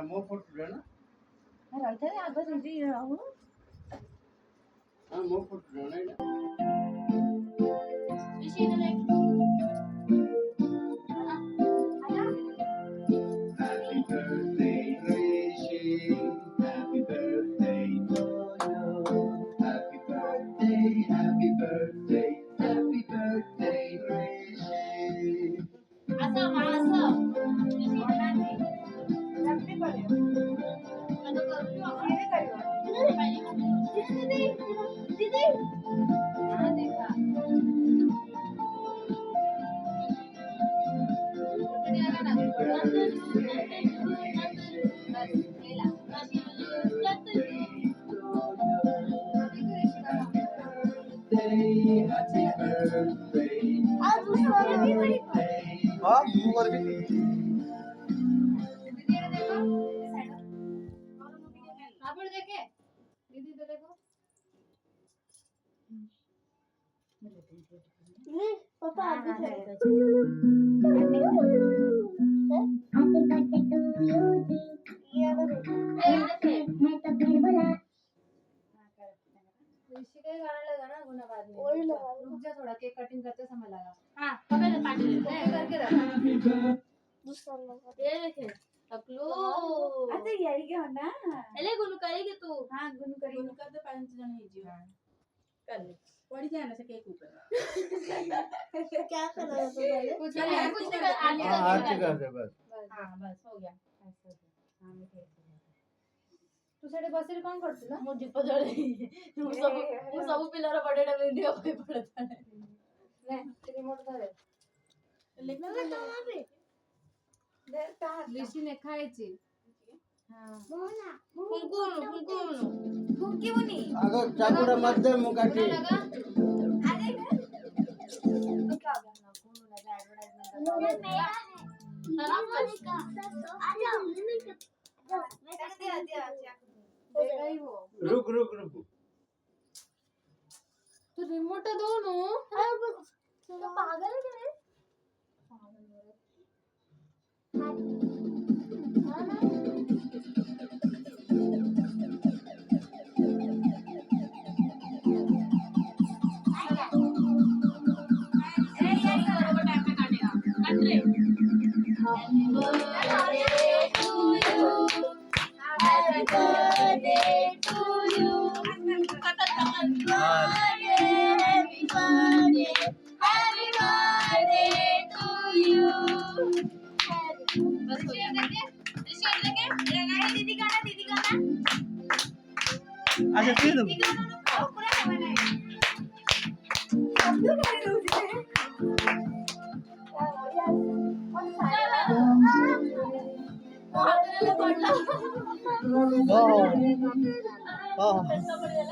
मो फोटो ना रलते आगे रेडी रहू हां मो फोटो ना ऋषि ने देख Happy birthday Rishi Happy birthday to you Happy birthday Happy birthday Happy birthday Rishi असं मासं हैप्पी करियो आता करू ये करियो दीदी दीदी हां देखा कडे आला ना बस गेला Happy birthday आज उसको भी हां तू कर भी दीदी ने देखो आप देखे दीदी तो देखो नहीं पापा आगे Happy birthday to you. ये तो ऋषि का गाना लगा ना गुना बाद में वही लगा रुक जा थोड़ा केक कटिंग करते समय लगा हाँ पकड़ ले पार्टी ले करके रख दूसरा लगा ये देखे अकलू अच्छा यही क्या होना एले गुनु करेगी तू हाँ गुन करी उनका तो 5 जन ही जीव कर ले पड़ी जाए ना से केक ऊपर क्या कर रहा है तो पहले कुछ चल नहीं कुछ नहीं कर आरती हां आरती कर कर दे बस हाँ बस हो गया ऐसा हाँ मैं ठीक तू सेठे बसिर कौन करतु ना मुझे पकड़ ମୁଁ ସବୁ ପିଲାର ବଡେଟା ପିନ୍ଧିବା ପାଇଁ ପଡିଥାଏ ले रिमोट धरे ऋषि ने खाएची हां फुंकुनु फुंकी बुनी अगर चाकूरा मत दे मुकाटी लगा अरे क्या गया ना कौन लगा एडवर्टाइजमेंट मेरा है देगा ही वो रुक रुक रुक तो रिमोट दो नो तो पागल है क्या Happy birthday to you. Happy birthday to you. बस हो गया ऋषि देखे मेरा नाम दीदी गाना अच्छा फिर पूरा गाना है सब तो कर रहे हो हां हां पैसा पड़ गया